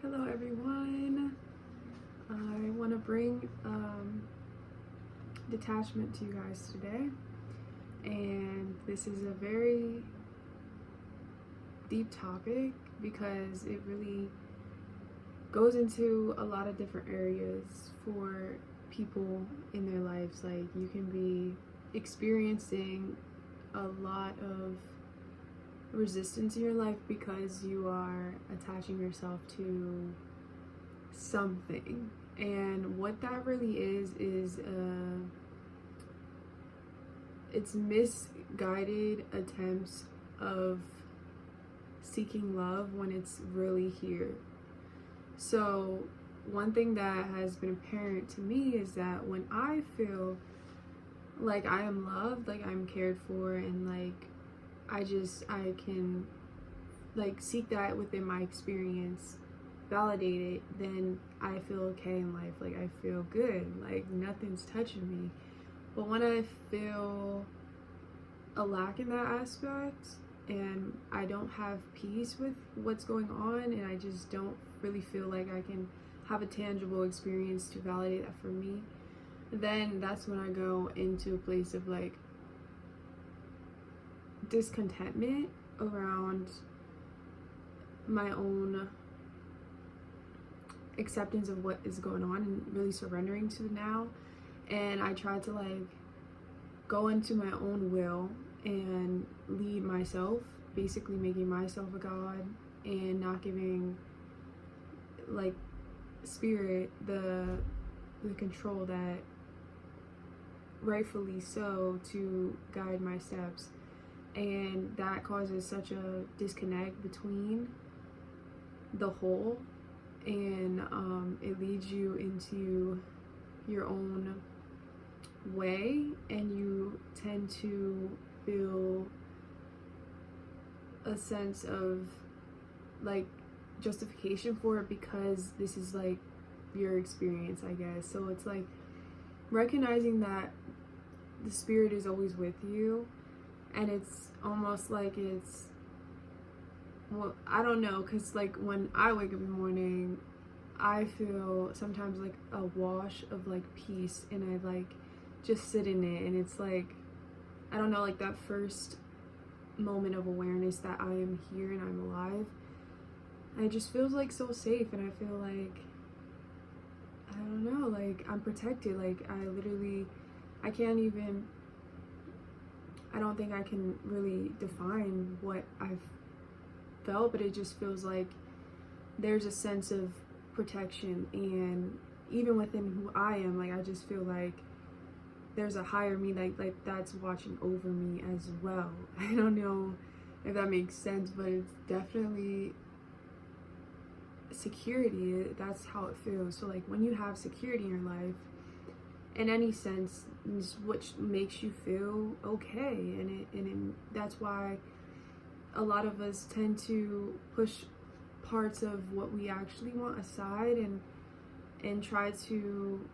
Hello everyone. I want to bring detachment to you guys today, and this is a very deep topic because it really goes into a lot of different areas for people in their lives. Like, you can be experiencing a lot of resistance in your life because you are attaching yourself to something, and what that really is it's misguided attempts of seeking love when it's really here. So one thing that has been apparent to me is that when I feel like I am loved, like I'm cared for, and like I can like seek that within my experience, validate it, then I feel okay in life. Like, I feel good, like nothing's touching me. But when I feel a lack in that aspect and I don't have peace with what's going on, and I just don't really feel like I can have a tangible experience to validate that for me, then that's when I go into a place of like discontentment around my own acceptance of what is going on and really surrendering to the now. And I try to like go into my own will and lead myself, basically making myself a god and not giving like spirit the control that rightfully so to guide my steps. And that causes such a disconnect between the whole, and it leads you into your own way, and you tend to feel a sense of like justification for it because this is like your experience, I guess. So it's like recognizing that the spirit is always with you, and it's almost like it's, well, I don't know, because like when I wake up in the morning, I feel sometimes like a wash of like peace, and I like just sit in it, and it's like, I don't know, like that first moment of awareness that I am here and I'm alive, and it just feels like so safe, and I feel like, I don't know, like I'm protected. Like I don't think I can really define what I've felt, but it just feels like there's a sense of protection, and even within who I am, like I just feel like there's a higher me, like that's watching over me as well. I don't know if that makes sense, but it's definitely security. That's how it feels. So like when you have security in your life, in any sense, which makes you feel okay, and that's why a lot of us tend to push parts of what we actually want aside, and try to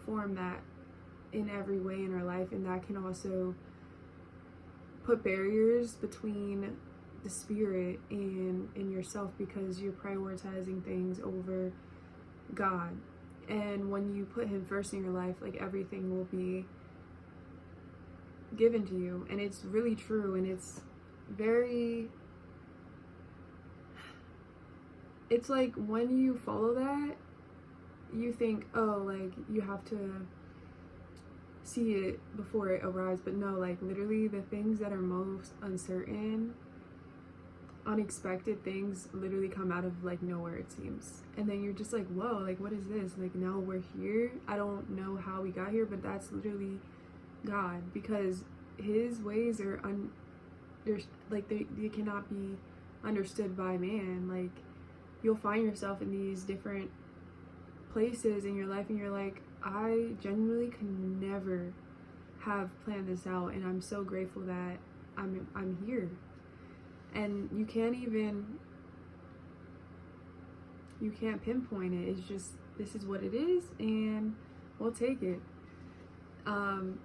form that in every way in our life, and that can also put barriers between the spirit and yourself, because you're prioritizing things over God. And when you put him first in your life, like everything will be given to you. And it's really true, and it's like when you follow that, you think, oh, like you have to see it before it arrives. But no, like literally the things that are most uncertain, unexpected things literally come out of like nowhere, it seems. And then you're just like, whoa, like what is this? Like now we're here. I don't know how we got here, but that's literally God, because his ways are they cannot be understood by man. Like, you'll find yourself in these different places in your life, and you're like, I genuinely could never have planned this out, and I'm so grateful that I'm here. And you can't pinpoint it. It's just, this is what it is, and we'll take it. I'm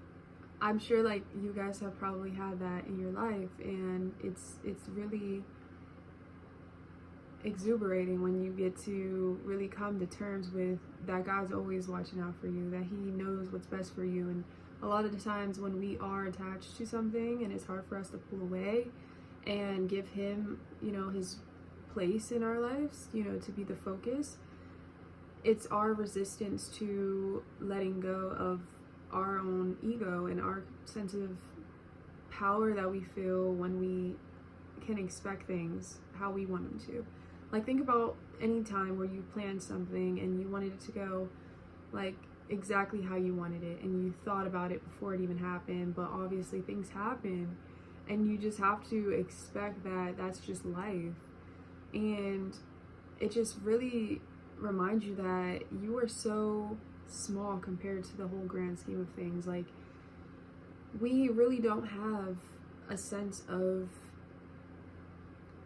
sure like you guys have probably had that in your life, and it's really exuberating when you get to really come to terms with that God's always watching out for you, that he knows what's best for you. And a lot of the times when we are attached to something and it's hard for us to pull away and give him, his place in our lives, to be the focus, it's our resistance to letting go of our own ego and our sense of power that we feel when we can expect things how we want them to. Like, think about any time where you planned something and you wanted it to go like exactly how you wanted it, and you thought about it before it even happened, but obviously things happen, and you just have to expect that that's just life. And it just really reminds you that you are so small compared to the whole grand scheme of things. Like, we really don't have a sense of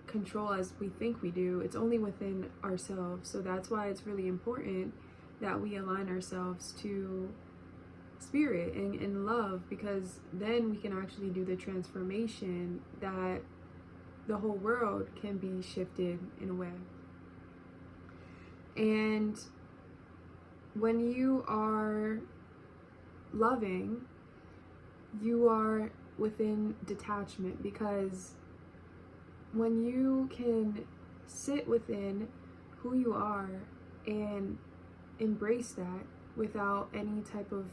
control as we think we do. It's only within ourselves. So that's why it's really important that we align ourselves to spirit and love, because then we can actually do the transformation that the whole world can be shifted in a way. And when you are loving, you are within detachment, because when you can sit within who you are and embrace that without any type of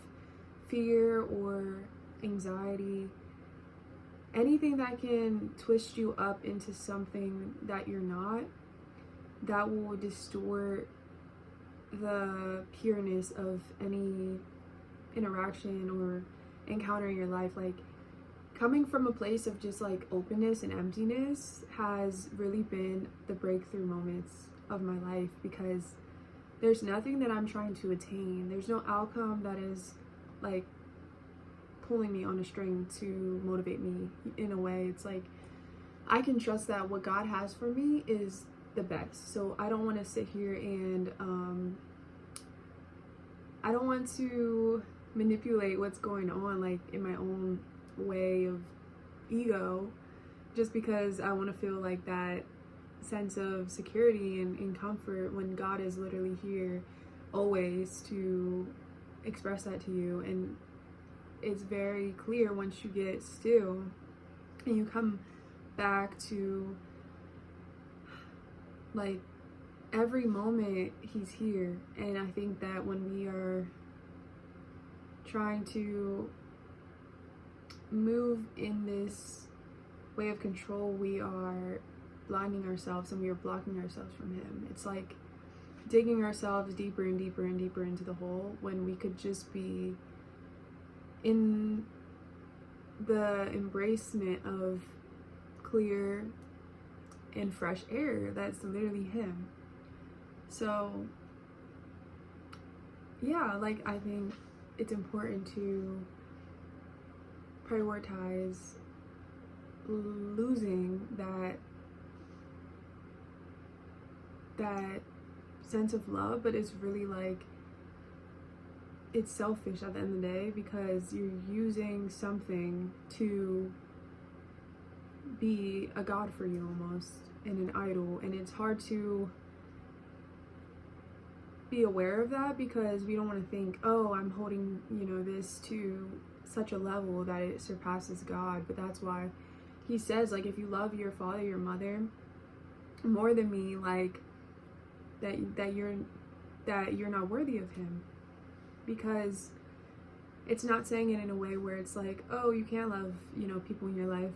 fear or anxiety, anything that can twist you up into something that you're not, that will distort the pureness of any interaction or encounter in your life. Like, coming from a place of just like openness and emptiness has really been the breakthrough moments of my life, because there's nothing that I'm trying to attain. There's no outcome that is like pulling me on a string to motivate me in a way. It's like, I can trust that what God has for me is the best. So I don't want to sit here and I don't want to manipulate what's going on like in my own way of ego, just because I want to feel like that sense of security and comfort, when God is literally here always to express that to you. And it's very clear once you get still and you come back to like every moment he's here. And I think that when we are trying to move in this way of control, we are blinding ourselves and we are blocking ourselves from him. It's like digging ourselves deeper and deeper and deeper into the hole, when we could just be in the embracement of clear and fresh air that's literally him. So yeah, like, I think it's important to prioritize losing that sense of love, but it's really like, it's selfish at the end of the day, because you're using something to be a god for you almost, and an idol. And it's hard to be aware of that, because we don't want to think, oh, I'm holding this to such a level that it surpasses God. But that's why he says, like, if you love your father, your mother more than me, like that you're not worthy of him. Because it's not saying it in a way where it's like, oh, you can't love people in your life,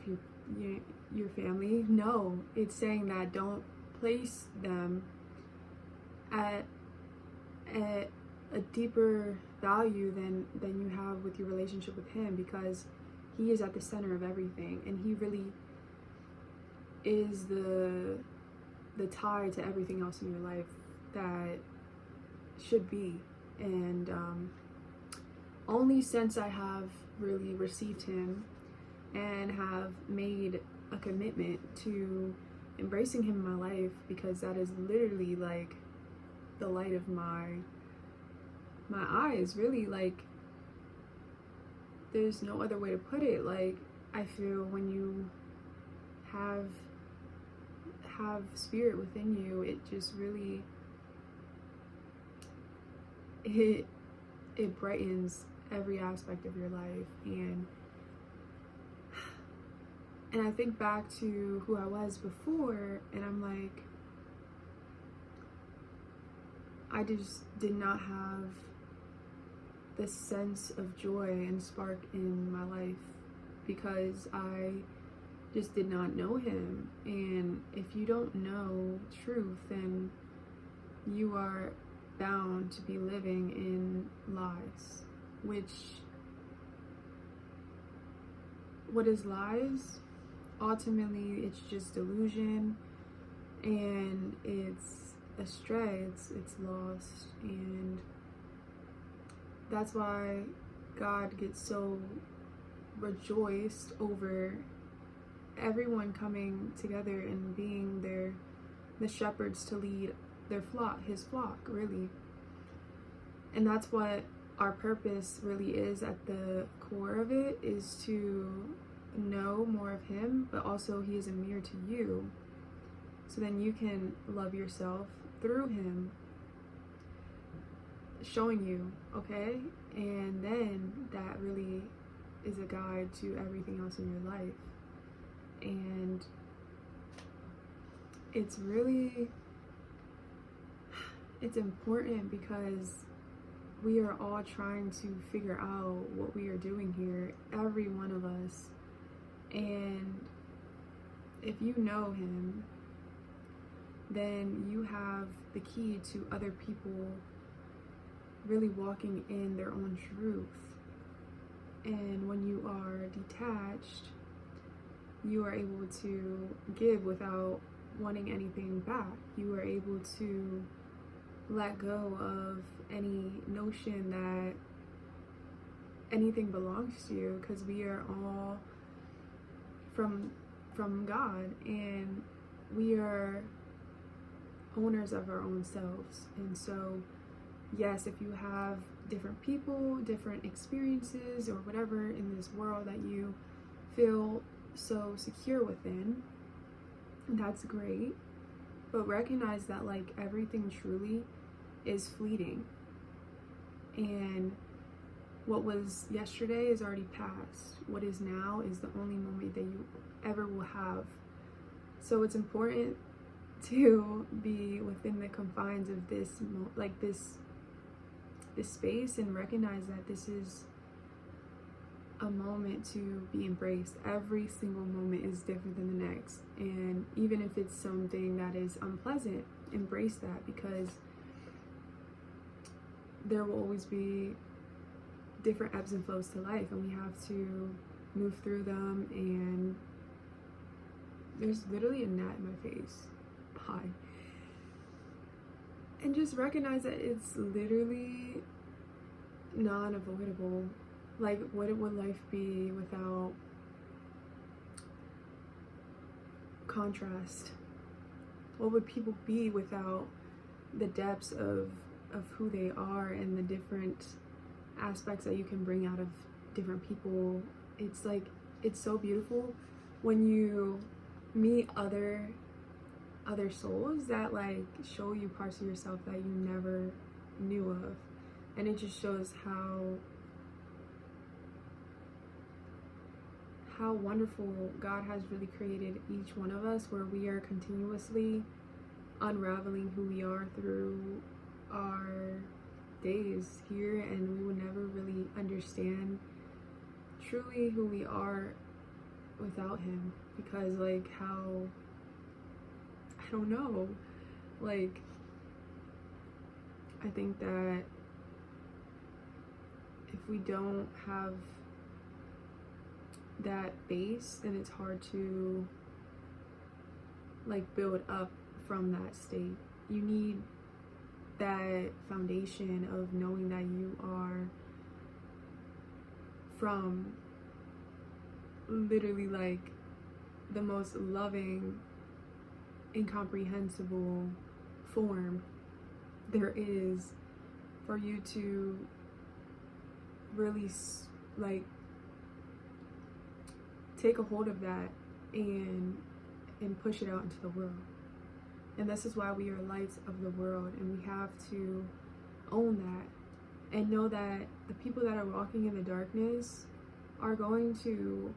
your family. No, it's saying that don't place them at a deeper value than you have with your relationship with him, because he is at the center of everything, and he really is the tie to everything else in your life that should be. And only since I have really received him and have made a commitment to embracing him in my life, because that is literally like the light of my eyes, really. Like, there's no other way to put it. Like, I feel when you have have spirit within you, it just really, it brightens every aspect of your life. And I think back to who I was before, and I'm like, I just did not have this sense of joy and spark in my life because I just did not know him. And if you don't know truth, then you are bound to be living in lies. Which, what is lies? Ultimately, it's just delusion, and it's astray, it's lost. And that's why God gets so rejoiced over everyone coming together and being the shepherds to lead their flock, his flock, really. And that's what our purpose really is at the core of it, is to know more of him, but also he is a mirror to you, so then you can love yourself through him showing you, okay? And then that really is a guide to everything else in your life. And it's important because we are all trying to figure out what we are doing here, every one of us. And if you know him, then you have the key to other people really walking in their own truth. And when you are detached, you are able to give without wanting anything back. You are able to let go of any notion that anything belongs to you, because we are all from God, and we are owners of our own selves. And so yes, if you have different people, different experiences, or whatever in this world that you feel so secure within, that's great. But recognize that like everything truly is fleeting, and what was yesterday is already past. What is now is the only moment that you ever will have. So it's important to be within the confines of this this space, and recognize that this is a moment to be embraced. Every single moment is different than the next, and even if it's something that is unpleasant, embrace that, because there will always be different ebbs and flows to life, and we have to move through them. And there's literally a gnat in my face. Bye. And just recognize that it's literally non-avoidable. Like, what would life be without contrast? What would people be without the depths of who they are and the different aspects that you can bring out of different people? It's like, it's so beautiful when you meet other souls that like show you parts of yourself that you never knew of. And it just shows how wonderful God has really created each one of us, where we are continuously unraveling who we are through our days here, and we will never really understand truly who we are without him. Because like, how, I don't know, like, I think that if we don't have that base, then it's hard to like build up from that state. You need that foundation of knowing that you are from literally like the most loving, incomprehensible form there is, for you to really like take a hold of that and push it out into the world. And this is why we are lights of the world, and we have to own that and know that the people that are walking in the darkness are going to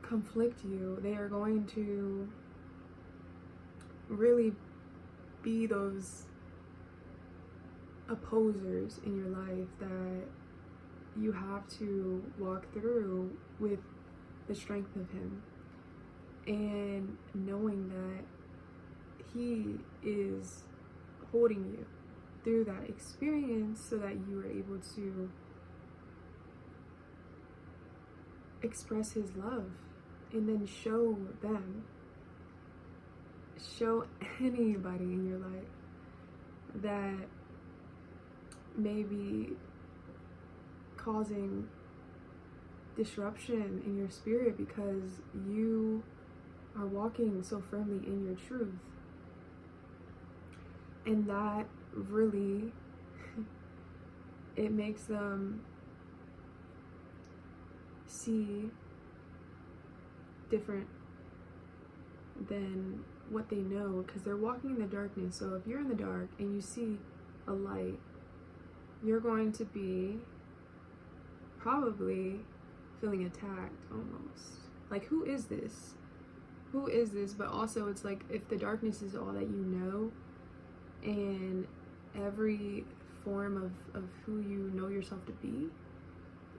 conflict you. They are going to really be those opposers in your life that you have to walk through with the strength of him, and knowing that he is holding you through that experience so that you are able to express his love and then show anybody in your life that may be causing disruption in your spirit because you are walking so firmly in your truth. And that really, it makes them see different than what they know, because they're walking in the darkness. So if you're in the dark and you see a light, you're going to be probably feeling attacked almost. Like, who is this? Who is this? But also it's like, if the darkness is all that you know, and every form of who you know yourself to be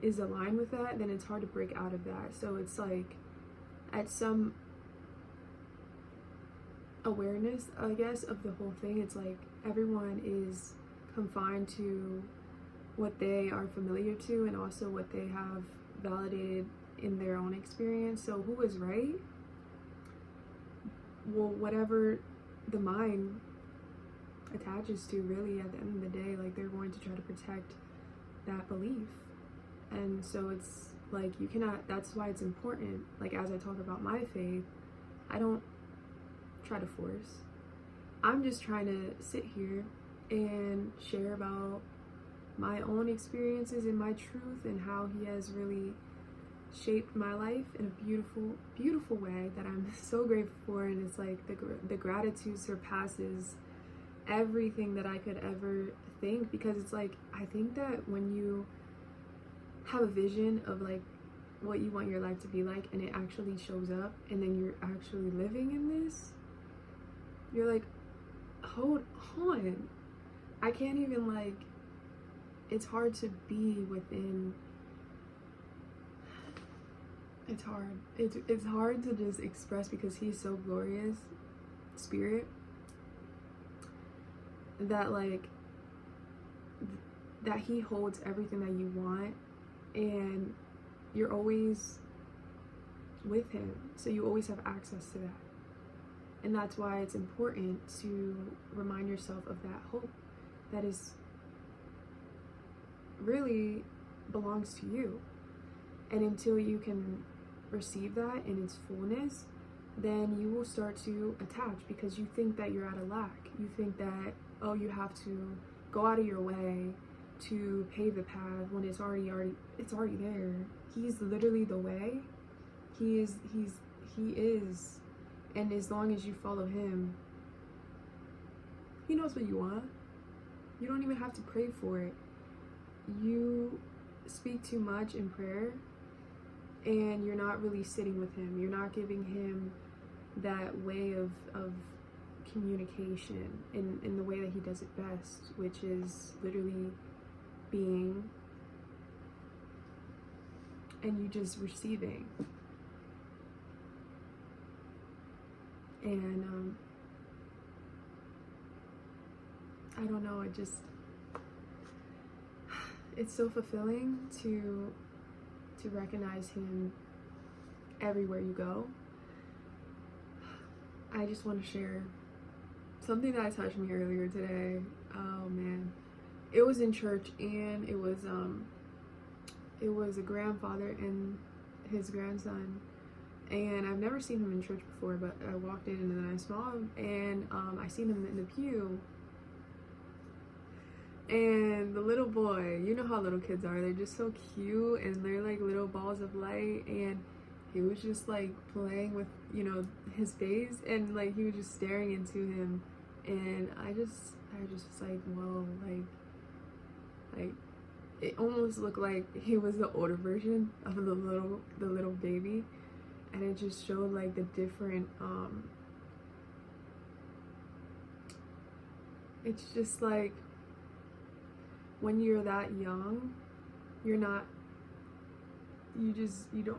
is aligned with that, then it's hard to break out of that. So it's like, at some awareness, I guess, of the whole thing, it's like everyone is confined to what they are familiar to and also what they have validated in their own experience. So who is right? Well, whatever the mind attaches to, really, at the end of the day, like, they're going to try to protect that belief. And so it's like, you cannot, that's why it's important, like, as I talk about my faith, I don't try to force. I'm just trying to sit here and share about my own experiences and my truth, and how he has really shaped my life in a beautiful, beautiful way that I'm so grateful for. And it's like, the gratitude surpasses everything that I could ever think, because it's like, I think that when you have a vision of like what you want your life to be like, and it actually shows up, and then you're actually living in this, you're like, hold on, I can't even, like, it's hard to be within, it's hard to just express, because he's so glorious spirit that, like, that he holds everything that you want, and you're always with him, so you always have access to that. And that's why it's important to remind yourself of that hope that is really belongs to you. And until you can receive that in its fullness, then you will start to attach, because you think that you're at a lack. You think that, oh, you have to go out of your way to pave the path when it's already there. He's literally the way. He is. And as long as you follow him, he knows what you want. You don't even have to pray for it. You speak too much in prayer, and you're not really sitting with him. You're not giving him that way of communication in the way that he does it best, which is literally being, and you just receiving. And I don't know, it's so fulfilling to recognize him everywhere you go. I just want to share something that touched me earlier today. Oh man, it was in church, and it was a grandfather and his grandson. And I've never seen him in church before, but I walked in and then I saw him, and I seen him in the pew. And the little boy, you know how little kids are, they're just so cute, and they're like little balls of light, and he was just like playing with, you know, his face, and like he was just staring into him, and I just was like, whoa, like it almost looked like he was the older version of the little baby, and it just showed like the different it's just like when you're that young, you don't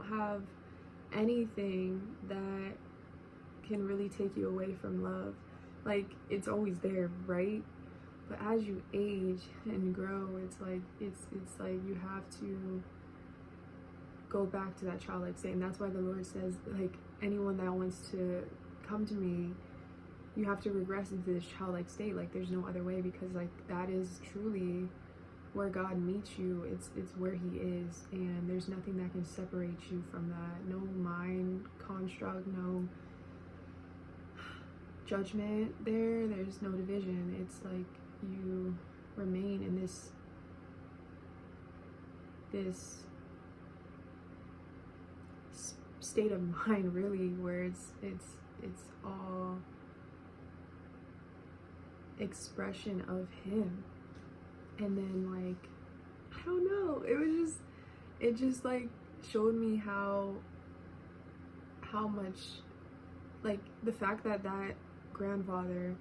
have anything that can really take you away from love. Like, it's always there, right? But as you age and grow, it's like you have to go back to that childlike state. And that's why the Lord says, like, anyone that wants to come to me, you have to regress into this childlike state. Like, there's no other way, because like that is truly where God meets you. It's where he is, and there's nothing that can separate you from that. No mind construct, no judgment there's no division. It's like you remain in this state of mind, really, where it's all expression of him. And then, like, I don't know, it just like showed me how much, like, the fact that grandfather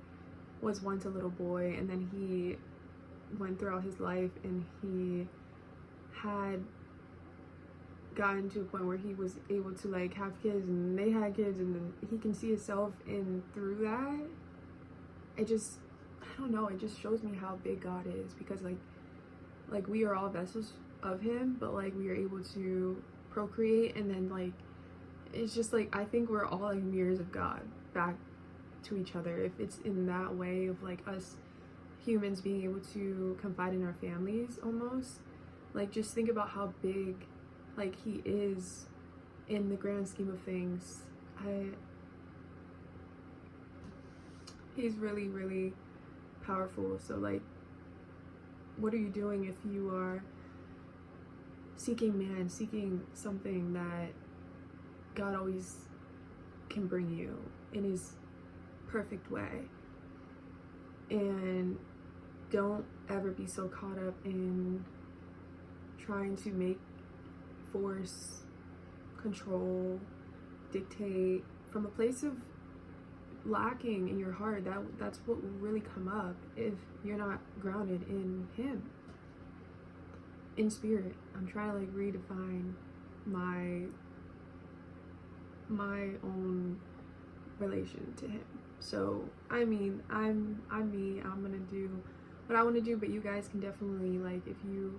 was once a little boy, and then he went throughout his life and he had gotten to a point where he was able to like have kids, and they had kids, and then he can see himself in through that. I don't know, it just shows me how big God is, because like we are all vessels of him, but like we are able to procreate, and then like it's just like, I think we're all like mirrors of God back to each other, if it's in that way of like us humans being able to confide in our families almost. Like, just think about how big like he is in the grand scheme of things. He's really, really powerful. So like, what are you doing if you are seeking something that God always can bring you in his perfect way? And don't ever be so caught up in trying to force, control, dictate from a place of lacking in your heart. That's what will really come up if you're not grounded in him, in spirit. I'm trying to like redefine my own relation to him. So I mean, I'm me. I'm gonna do what I want to do, but you guys can definitely, like, if you,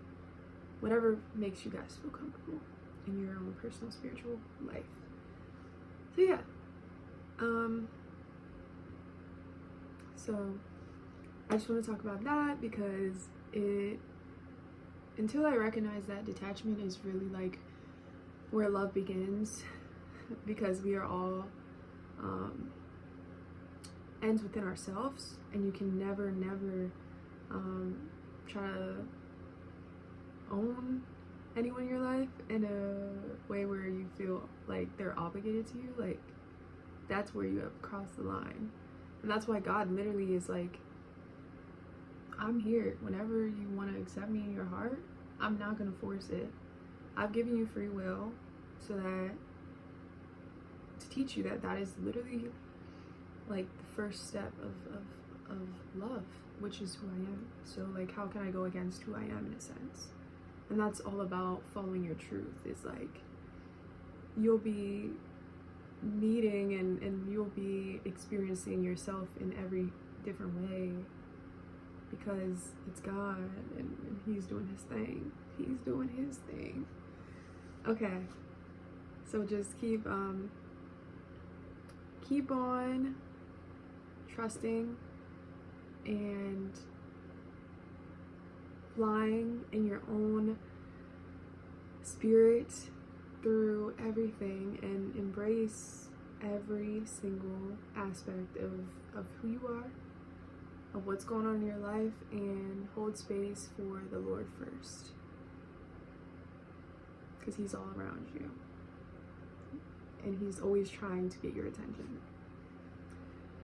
whatever makes you guys feel comfortable in your own personal spiritual life. So yeah, so I just want to talk about that, because until I recognize that detachment is really like where love begins, because we are all ends within ourselves, and you can never try to own anyone in your life in a way where you feel like they're obligated to you. Like, that's where you have crossed the line. And that's why God literally is like, I'm here whenever you want to accept me in your heart. I'm not going to force it. I've given you free will so that, to teach you that is literally like the first step of love, which is who I am. So like, how can I go against who I am, in a sense? And that's all about following your truth. It's like, you'll be meeting and you'll be experiencing yourself in every different way, because it's God, and he's doing his thing. He's doing his thing. Okay, so just keep on trusting and flying in your own spirit through everything, and embrace every single aspect of who you are, of what's going on in your life, and hold space for the Lord first, because he's all around you. and he's always trying to get your attention.